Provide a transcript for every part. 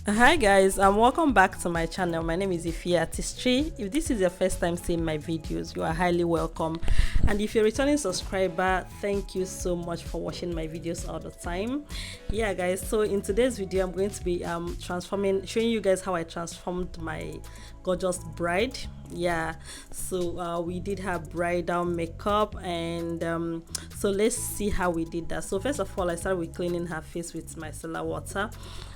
Hi guys, and welcome back to my channel. My name is Ify Artistry. If this is your first time seeing my videos, you are highly welcome, and if you're a returning subscriber, thank you so much for watching my videos all the time. Yeah guys, so in today's video I'm going to be showing you guys how I transformed my gorgeous bride. Yeah, so we did her bridal makeup, and so let's see how we did that. So first of all, I started with cleaning her face with micellar water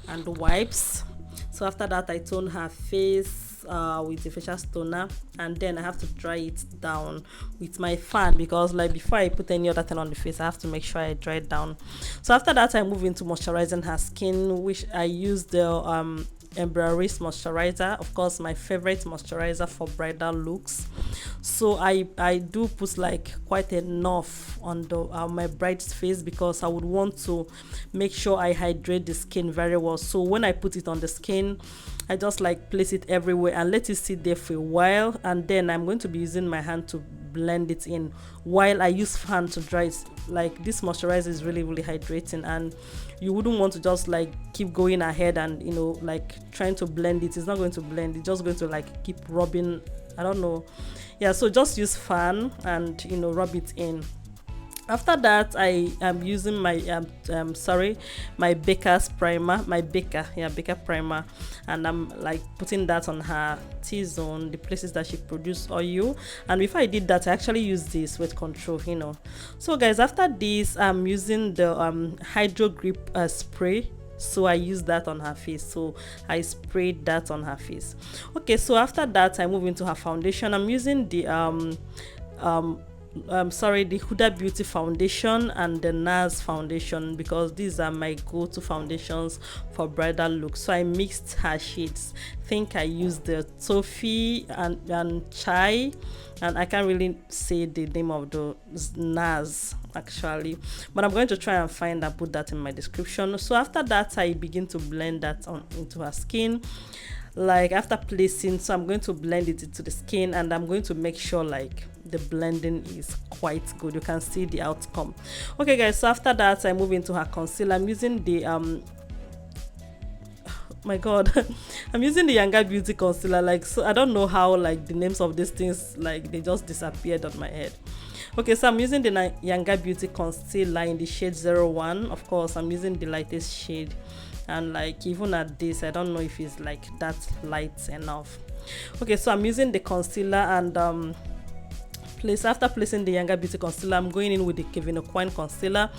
and wipes. So after that, I toned her face with the facial toner, and then I have to dry it down with my fan, because like before I put any other thing on the face, I have to make sure I dry it down. So after that, I move into moisturizing her skin, which I use the Embrace moisturizer, of course my favorite moisturizer for bridal looks. So I do put like quite enough on the my bride's face, because I would want to make sure I hydrate the skin very well. So when I put it on the skin, I just like place it everywhere and let it sit there for a while, and then I'm going to be using my hand to blend it in while I use fan to dry it. Like this moisturizer is really hydrating, and you wouldn't want to just like keep going ahead and like trying to blend it. It's not going to blend, it's just going to like keep rubbing, I don't know. Yeah, so just use fan and rub it in. After that, I am using my my Becca's primer, my Becca primer, and I'm like putting that on her T-zone, the places that she produced oil. And before I did that, I actually used the sweat control. So guys, after this, I'm using the Hydro Grip spray. So I used that on her face, so I sprayed that on her face. Okay, so after that, I move into her foundation. I'm using the the Huda Beauty foundation and the NARS foundation, because these are my go-to foundations for bridal looks. So I mixed her shades. I think I used the Toffee and Chai, and I can't really say the name of the NARS actually, but I'm going to try and find and put that in my description. So after that, I begin to blend that on into her skin. Like after placing, so I'm going to blend it into the skin, and I'm going to make sure like the blending is quite good. You can see the outcome. Okay guys, so after that, I move into her concealer. I'm using the my god I'm using the Younger Beauty concealer. Like, so I don't know how like the names of these things, like they just disappeared on my head. Okay, so I'm using the Younger Beauty concealer in the shade 01. Of course, I'm using the lightest shade, and like even at this, I don't know if it's like that light enough. Okay, so I'm using the concealer, and after placing the Younger Beauty concealer, I'm going in with the Kevin Aucoin concealer,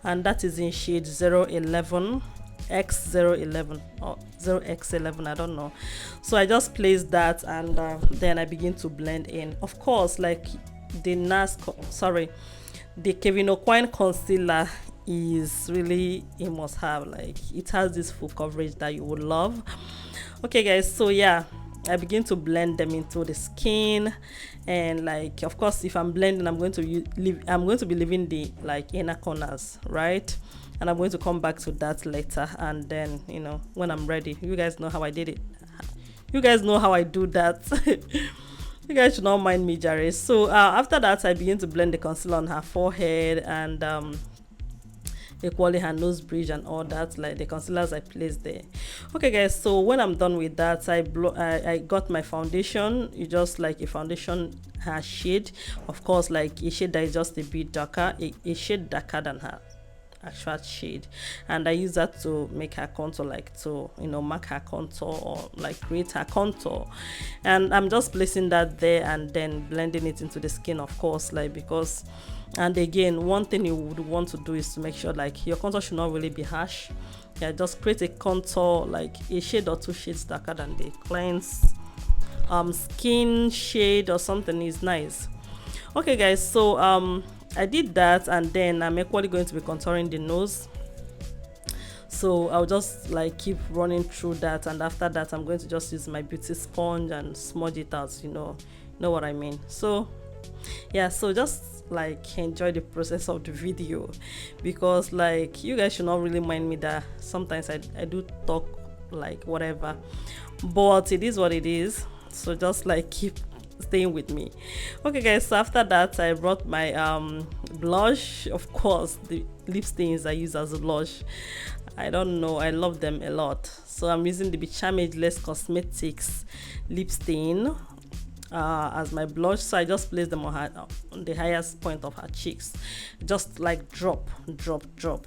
and that is in shade 011 X011 or 0x11, I don't know. So I just place that, and then I begin to blend in. Of course, like the the Kevin Aucoin concealer is really a must have. Like it has this full coverage that you would love. Okay guys, so yeah, I begin to blend them into the skin, and like of course if I'm blending, I'm going to be leaving the like inner corners, right? And I'm going to come back to that later, and then when I'm ready, you guys know how I did it, you guys know how I do that. You guys should not mind me, Jerry. So after that, I begin to blend the concealer on her forehead, and equally her nose bridge and all that, like the concealers I placed there. Okay guys, so when I'm done with that, I got my foundation. You just like a foundation her shade, of course like a shade that is just a bit darker, a shade darker than her actual shade, and I use that to make her contour, like to mark her contour or like create her contour. And I'm just placing that there and then blending it into the skin, of course, like because, and again, one thing you would want to do is to make sure like your contour should not really be harsh. Yeah, just create a contour like a shade or two shades darker than the client's skin shade or something is nice. Okay guys, so I did that, and then I'm equally going to be contouring the nose. So I'll just like keep running through that, and after that I'm going to just use my beauty sponge and smudge it out, know what I mean. So yeah, so just like enjoy the process of the video, because like you guys should not really mind me that sometimes I do talk like whatever, but it is what it is. So just like keep staying with me. Okay guys, so after that I brought my blush. Of course, the lip stains I use as a blush, I don't know, I love them a lot. So I'm using the Becharmageless Cosmetics lip stain as my blush. So I just place them on her, on the highest point of her cheeks, just like drop.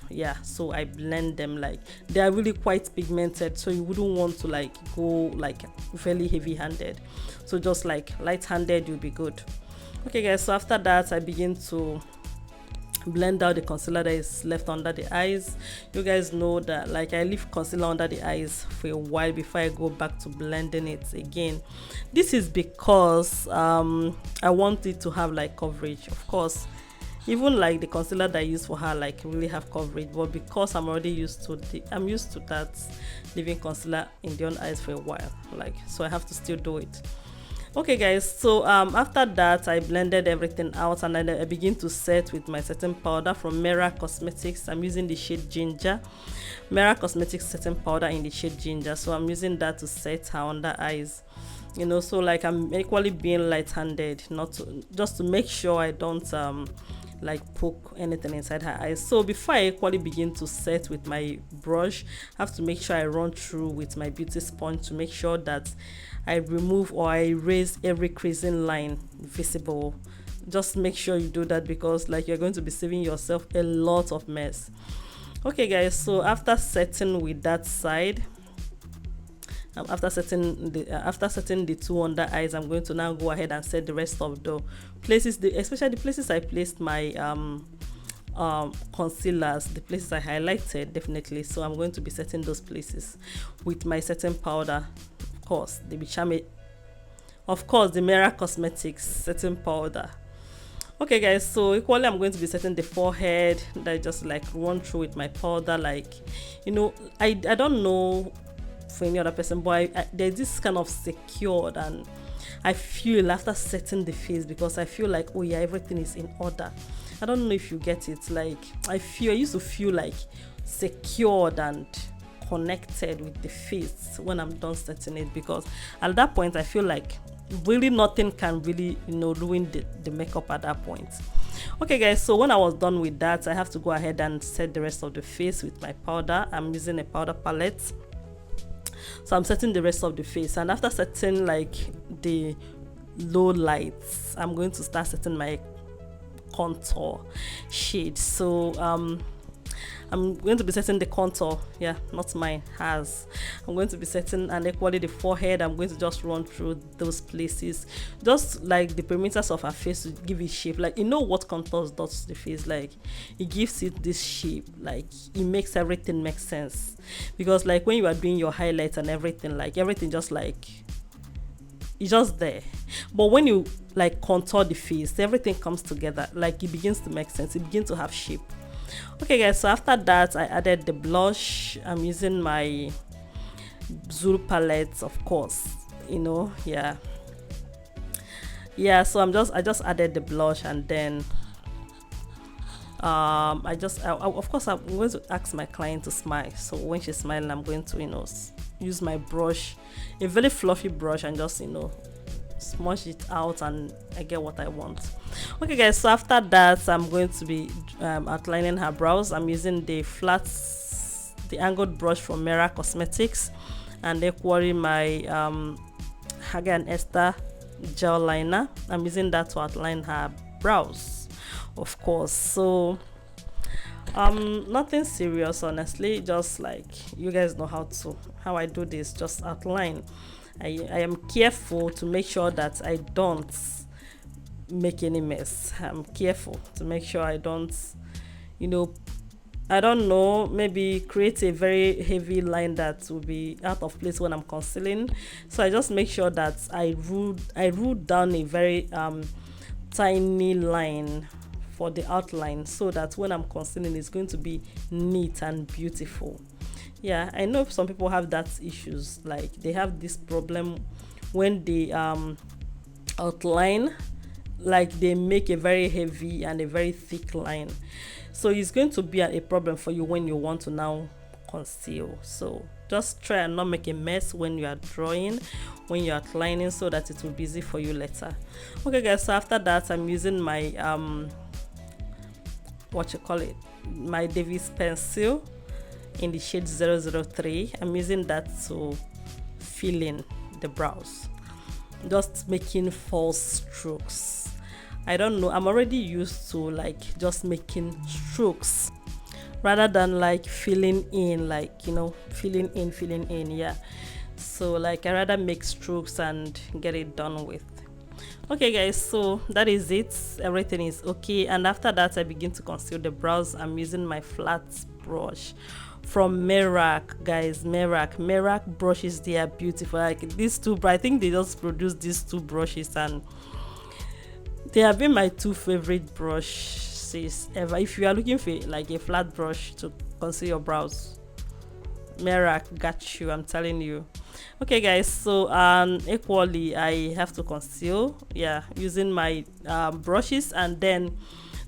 Yeah, so I blend them. Like, they are really quite pigmented, so you wouldn't want to like go like very heavy handed, so just like light handed you'll be good. Okay guys, so after that I begin to blend out the concealer that is left under the eyes. You guys know that like I leave concealer under the eyes for a while before I go back to blending it again. This is because I want it to have like coverage. Of course, even like the concealer that I use for her like really have coverage, but because I'm already used to that leaving concealer in the under eyes for a while, like, so I have to still do it. Okay guys, so after that I blended everything out, and then I begin to set with my setting powder from Merak Cosmetics. I'm using the shade Ginger. Merak Cosmetics setting powder in the shade Ginger, so I'm using that to set her under eyes, you know. So like I'm equally being light-handed, not to, just to make sure I don't like poke anything inside her eyes. So before I equally begin to set with my brush, I have to make sure I run through with my beauty sponge to make sure that I remove or I erase every creasing line visible. Just make sure you do that, because like you're going to be saving yourself a lot of mess. Okay guys, so after setting with that side, after setting the two under eyes, I'm going to now go ahead and set the rest of the places, especially the places I placed my concealers, the places I highlighted, definitely. So I'm going to be setting those places with my setting powder, of course, the Merak Cosmetics setting powder. Okay guys, so equally I'm going to be setting the forehead, that I just like run through with my powder. Like, you know, I don't know for any other person, but there's this kind of secured, and I feel after setting the face, because I feel like, oh yeah, everything is in order. I don't know if you get it. Like I used to feel like secured and connected with the face when I'm done setting it, because at that point I feel like really nothing can really, you know, ruin the makeup at that point. Okay guys, so when I was done with that, I have to go ahead and set the rest of the face with my powder. I'm using a powder palette, so I'm setting the rest of the face, and after setting like the low lights, I'm going to start setting my contour shade. So I'm going to be setting the contour, yeah, not mine, hers. I'm going to be setting, and equally the forehead, I'm going to just run through those places, just like the perimeters of her face, to give it shape. Like, you know what contours does to the face, like it gives it this shape, like it makes everything make sense. Because like when you are doing your highlights and everything, like everything just like it's just there, but when you like contour the face, everything comes together, like it begins to make sense, it begins to have shape. Okay guys, so after that I added the blush. I'm using my Zulu palette, of course, you know. Yeah, so I just added the blush, and then of course I'm going to ask my client to smile. So when she's smiling, I'm going to, you know, use my brush, a very fluffy brush, and just, you know, smudge it out, and I get what I want. Okay guys, so after that I'm going to be outlining her brows. I'm using the angled brush from Merak Cosmetics, and equally my Haga and Esther gel liner. I'm using that to outline her brows, of course. So nothing serious, honestly, just like you guys know how I do this, just outline. I am careful to make sure that I don't make any mess. I'm careful to make sure I don't, you know, I don't know, maybe create a very heavy line that will be out of place when I'm concealing. So I just make sure that I rule down a very tiny line for the outline, so that when I'm concealing, it's going to be neat and beautiful. Yeah, I know some people have that issues, like they have this problem when they outline, like they make a very heavy and a very thick line. So it's going to be a problem for you when you want to now conceal. So just try and not make a mess when you are drawing, when you're outlining, so that it will be easy for you later. Okay guys, so after that I'm using my my Davis pencil. in the shade 003. I'm using that to fill in the brows, just making false strokes. I don't know, I'm already used to like just making strokes rather than like filling in, like, you know, filling in, yeah. So like I rather make strokes and get it done with. Okay guys, so that is it, everything is okay. And after that I begin to conceal the brows. I'm using my flat brush from Merak, guys. Merak brushes, they are beautiful. Like these two, I think they just produced these two brushes and they have been my two favorite brushes ever. If you are looking for like a flat brush to conceal your brows, Merak got you, I'm telling you. Okay guys, so equally I have to conceal, yeah, using my brushes and then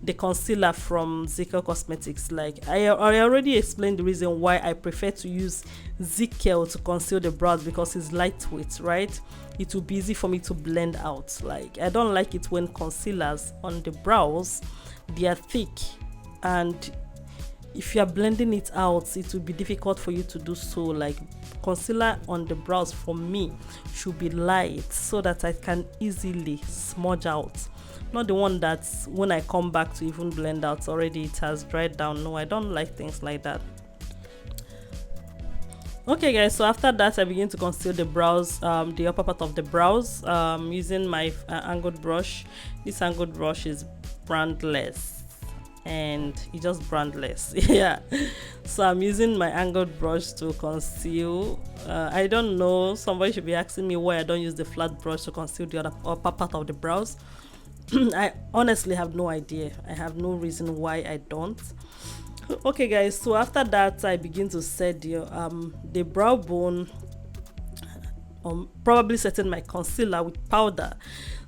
the concealer from Zikel Cosmetics. Like I already explained the reason why I prefer to use Zikel to conceal the brows, because it's lightweight, right? It will be easy for me to blend out. Like I don't like it when concealers on the brows, they are thick, and if you are blending it out, it will be difficult for you to do so. Like concealer on the brows for me should be light so that I can easily smudge out, not the one that when I come back to even blend out already it has dried down. No, I don't like things like that. Okay guys, so after that I begin to conceal the brows, the upper part of the brows, using my angled brush. This angled brush is brandless and it's just brandless. Yeah, so I'm using my angled brush to conceal. I don't know, somebody should be asking me why I don't use the flat brush to conceal the other upper part of the brows. I honestly have no idea. I have no reason why I don't. Okay guys, so after that I begin to set the brow bone, probably setting my concealer with powder.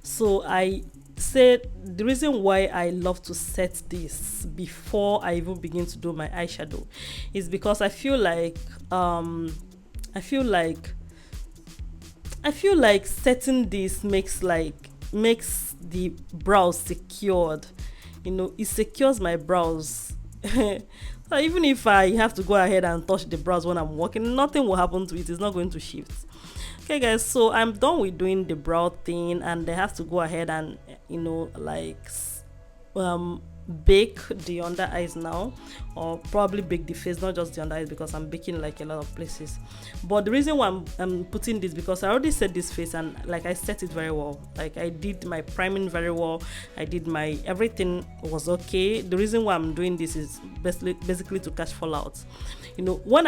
So I said the reason why I love to set this before I even begin to do my eyeshadow is because I feel like setting this makes the brows secured. You know, it secures my brows. So even if I have to go ahead and touch the brows when I'm working, nothing will happen to it. It's not going to shift. Okay guys, so I'm done with doing the brow thing, and I have to go ahead and, you know, like bake the under eyes now, or probably bake the face, not just the under eyes, because I'm baking like a lot of places. But the reason why I'm putting this, because I already set this face and like I set it very well. Like I did my priming very well, I did my everything was okay. The reason why I'm doing this is basically to catch fallout. You know, when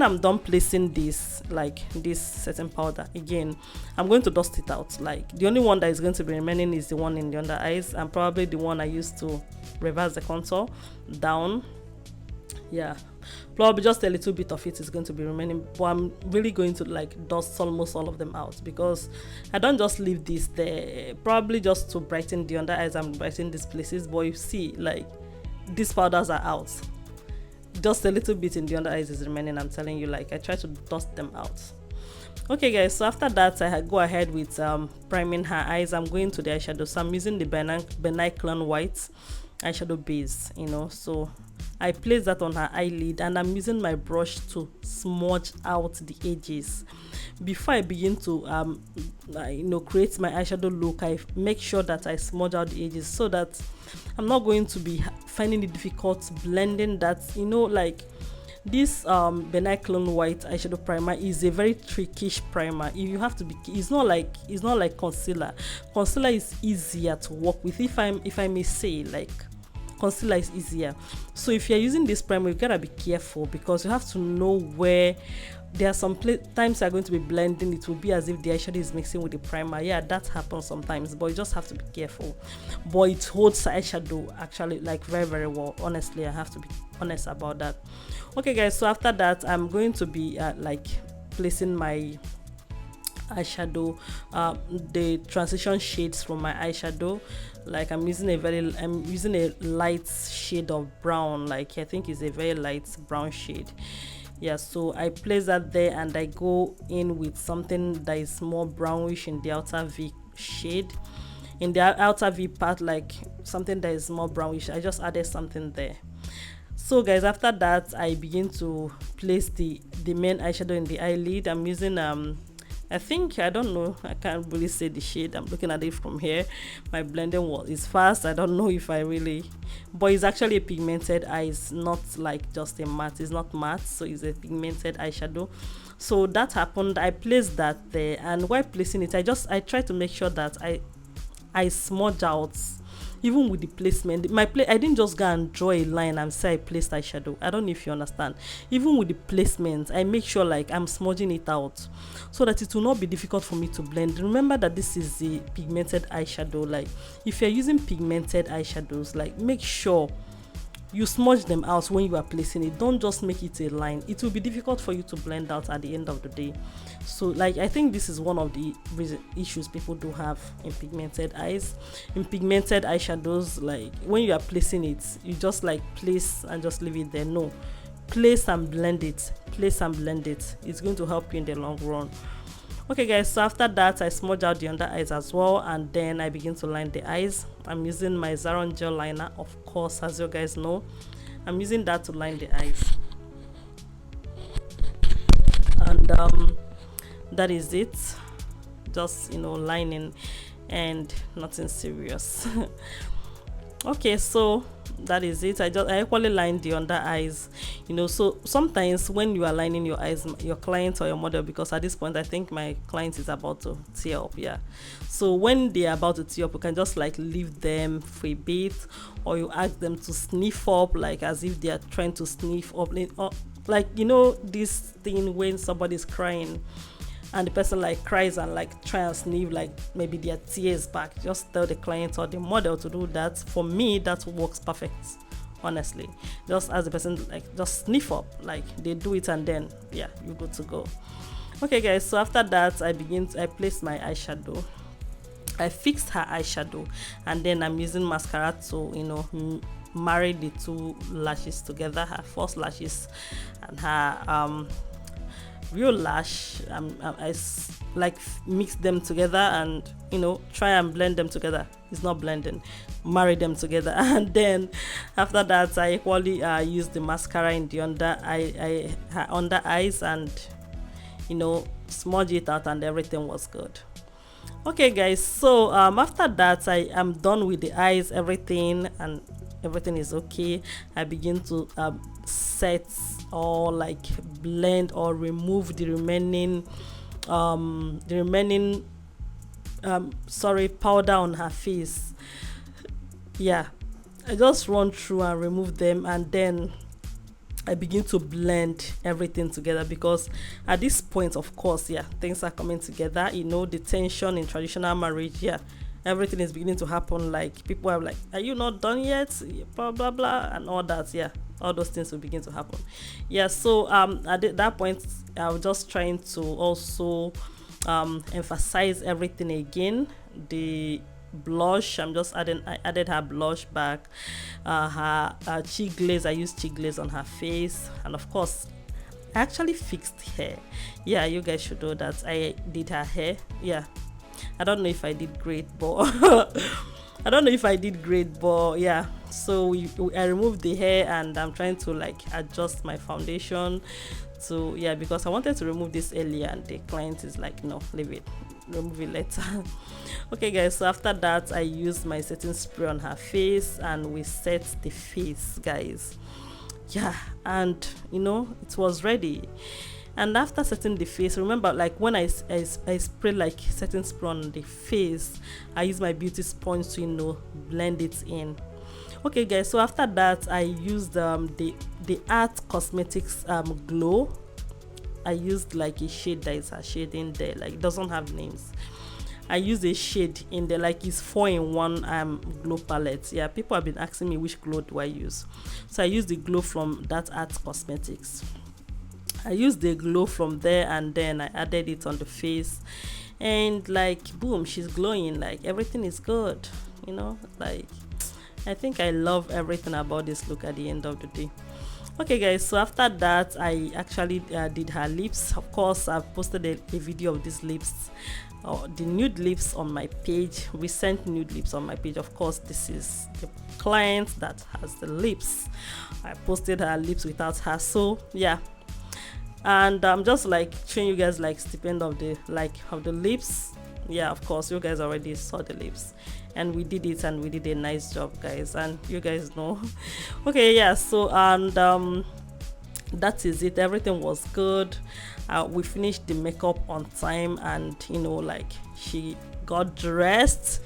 I'm done placing this, like this setting powder again, I'm going to dust it out. Like the only one that is going to be remaining is the one in the under eyes, and probably the one I used to reverse the contour down. Yeah, probably just a little bit of it is going to be remaining, but I'm really going to like dust almost all of them out, because I don't just leave this there probably just to brighten the under eyes. I'm brightening these places, but you see, like these powders are out, just a little bit in the under eyes is remaining. I'm telling you, like I try to dust them out. Okay guys, so after that I go ahead with priming her eyes. I'm going to the eyeshadow, so I'm using the Benign White eyeshadow base, you know. So I place that on her eyelid, and I'm using my brush to smudge out the edges. Before I begin to you know, create my eyeshadow look, I make sure that I smudge out the edges, so that I'm not going to be finding it difficult blending that, you know. Like this Benign White eyeshadow primer is a very trickish primer. If you have to be, it's not like concealer. Concealer is easier to work with, if I may say. Like concealer is easier. So if you're using this primer, you gotta be careful, because you have to know where there are some times you're going to be blending, it will be as if the eyeshadow is mixing with the primer. Yeah, that happens sometimes, but you just have to be careful. But it holds eyeshadow actually like very, very well. Honestly, I have to be honest about that. Okay guys, so after that I'm going to be like placing my eyeshadow, the transition shades from my eyeshadow. Like I'm using a light shade of brown, like I think it's a very light brown shade. Yeah, so I place that there, and I go in with something that is more brownish in the outer V shade, in the outer V part, like something that is more brownish. I just added something there. So guys, after that I begin to place the main eyeshadow in the eyelid. I'm using I think, I don't know, I can't really say the shade. I'm looking at it from here. My blending is fast. I don't know if I really, but it's actually a pigmented eye. It's not like just a matte. It's not matte, so it's a pigmented eyeshadow. So that happened. I placed that there, and while placing it, I try to make sure that I smudge out. Even with the placement, I didn't just go and draw a line and say I placed eyeshadow. I don't know if you understand. Even with the placement, I make sure like I'm smudging it out so that it will not be difficult for me to blend. Remember that this is a pigmented eyeshadow. Like if you're using pigmented eyeshadows, like make sure you smudge them out when you are placing it. Don't just make it a line. It will be difficult for you to blend out at the end of the day. So like I think this is one of the issues people do have in pigmented eyes. In pigmented eyeshadows, like when you are placing it, you just like place and just leave it there. No, place and blend it. Place and blend it. It's going to help you in the long run. Okay guys, so after that I smudge out the under eyes as well, and then I begin to line the eyes. I'm using my Zaron gel liner, of course, as you guys know. I'm using that to line the eyes, and that is it. Just, you know, lining and nothing serious. Okay, so that is it. I equally line the under eyes, you know. So sometimes when you are lining your eyes, your client or your model, because at this point I think my client is about to tear up, yeah. So when they are about to tear up, you can just like leave them for a bit, or you ask them to sniff up, like as if they are trying to sniff up, like, you know, this thing when somebody's crying and the person like cries and like try and sniff like maybe their tears back. Just tell the client or the model to do that. For me, that works perfect, honestly. Just as the person like just sniff up, like they do it, and then yeah, you're good to go. Okay guys, so after that I place my eyeshadow. I fixed her eyeshadow, and then I'm using mascara to, you know, marry the two lashes together, her false lashes and her real lash. I like mix them together and, you know, try and blend them together. It's not blending, marry them together. And then after that I equally use the mascara in the under eyes, and, you know, smudge it out, and everything was good. Okay guys, so after that I am done with the eyes, everything, and everything is okay. I begin to set or like blend or remove the remaining powder on her face. Yeah, I just run through and remove them, and then I begin to blend everything together, because at this point, of course, yeah, things are coming together. You know, the tension in traditional marriage, yeah, everything is beginning to happen. Like people are like, are you not done yet, blah blah blah, and all that. Yeah, all those things will begin to happen. Yeah, so at that point I was just trying to also emphasize everything again. The blush, I added her blush back, her cheek glaze. I used cheek glaze on her face, and of course I actually fixed hair. Yeah, you guys should know that I did her hair. Yeah, I don't know if I did great, but yeah. So I removed the hair, and I'm trying to like adjust my foundation to, yeah, because I wanted to remove this earlier, and the client is like, no, leave it, remove it later. Okay guys, so after that I used my setting spray on her face, and we set the face, guys. Yeah, and you know, it was ready. And after setting the face, remember, like when I spray like setting spray on the face, I use my beauty sponge to, you know, blend it in. Okay guys, so after that I used the Art Cosmetics glow. I used like a shade that is a shade in there, like it doesn't have names. I used a shade in there, like it's 4-in-1 glow palette. Yeah, people have been asking me which glow do I use, so I used the glow from that Art Cosmetics. I used the glow from there, and then I added it on the face, and like boom, she's glowing, like everything is good, you know. Like I think I love everything about this look at the end of the day. Okay guys, so after that I actually did her lips. Of course, I've posted a video of these lips, the nude lips on my page, recent nude lips on my page. Of course, this is the client that has the lips. I posted her lips without her, so yeah. And I'm just like showing you guys like stipend of the lips. Yeah, of course you guys already saw the lips, and we did it, and we did a nice job guys, and you guys know. Okay, yeah, so and that is it. Everything was good. We finished the makeup on time, and you know, like, she got dressed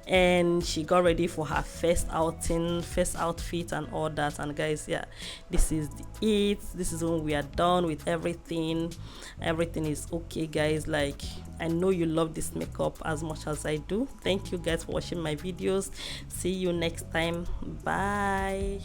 and she got ready for her first outing, first outfit and all that. And guys, yeah, this is it. This is when we are done with everything. Everything is okay guys. Like, I know you love this makeup as much as I do. Thank you guys for watching my videos. See you next time. Bye.